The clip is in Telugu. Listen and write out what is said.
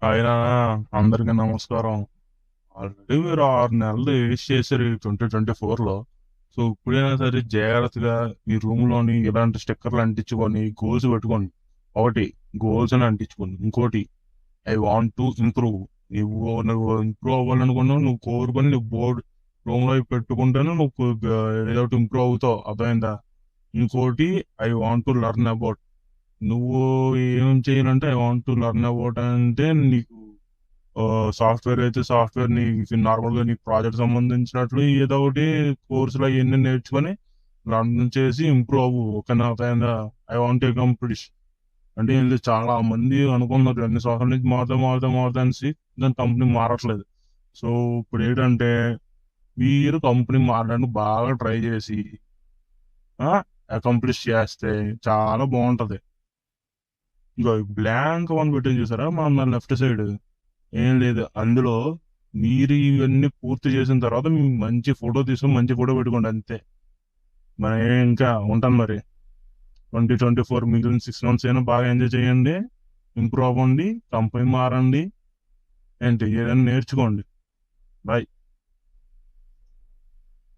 ఆయన అందరికీ నమస్కారం. ఆల్రెడీ మీరు 6 నెలలు వేస్ట్ చేశారు ఈ 2024లో. సో ఇప్పుడైనా సరే జాగ్రత్తగా ఈ రూమ్లోని ఇలాంటి స్టిక్కర్లు అంటించుకొని గోల్స్ పెట్టుకోండి. ఒకటి గోల్స్ అని అంటించుకోండి. ఇంకోటి ఐ వాంట్ టు ఇంప్రూవ్. నువ్వు ఇంప్రూవ్ అవ్వాలనుకున్నావు, నువ్వు కోరుకొని నువ్వు బోర్డు రూమ్లో పెట్టుకుంటేనే నువ్వు ఏదో ఒకటి ఇంప్రూవ్ అవుతావు. అర్థమైందా? ఇంకోటి I want to learn about. నువ్వు ఏం చేయాలంటే I want to learn about అంటే నీకు సాఫ్ట్వేర్ అయితే సాఫ్ట్వేర్ ని నార్మల్గా నీ ప్రాజెక్ట్ సంబంధించినట్లు ఏదో ఒకటి కోర్సులు అవన్నీ నేర్చుకొని లర్న్ చేసి ఇంప్రూవ్ అవ్వు. ఓకేనా? ఐ వాంట్ కంప్లీట్ అంటే ఇది చాలా మంది అనుకున్నారు అన్ని సంవత్సరాల నుంచి మారుతా అనేసి దాని కంపెనీ మారట్లేదు. సో ఇప్పుడు ఏంటంటే మీరు కంపెనీ మారడానికి బాగా ట్రై చేసి అకంప్లిష్ చేస్తే చాలా బాగుంటది. ఇంకో బ్లాంక్ వన్ పెట్టింది చూసారా మన లెఫ్ట్ సైడ్? ఏం లేదు అందులో. మీరు ఇవన్నీ పూర్తి చేసిన తర్వాత మీకు మంచి ఫోటో తీసుకొని మంచి ఫోటో పెట్టుకోండి అంతే. మరి ఇంకా ఉంటాను మరి. 2024 మిగిలిన 6 months అయినా బాగా ఎంజాయ్ చేయండి, ఇంప్రూవ్ అవ్వండి, కంపెనీ మారండి, ఏంటి ఏదైనా నేర్చుకోండి. బాయ్.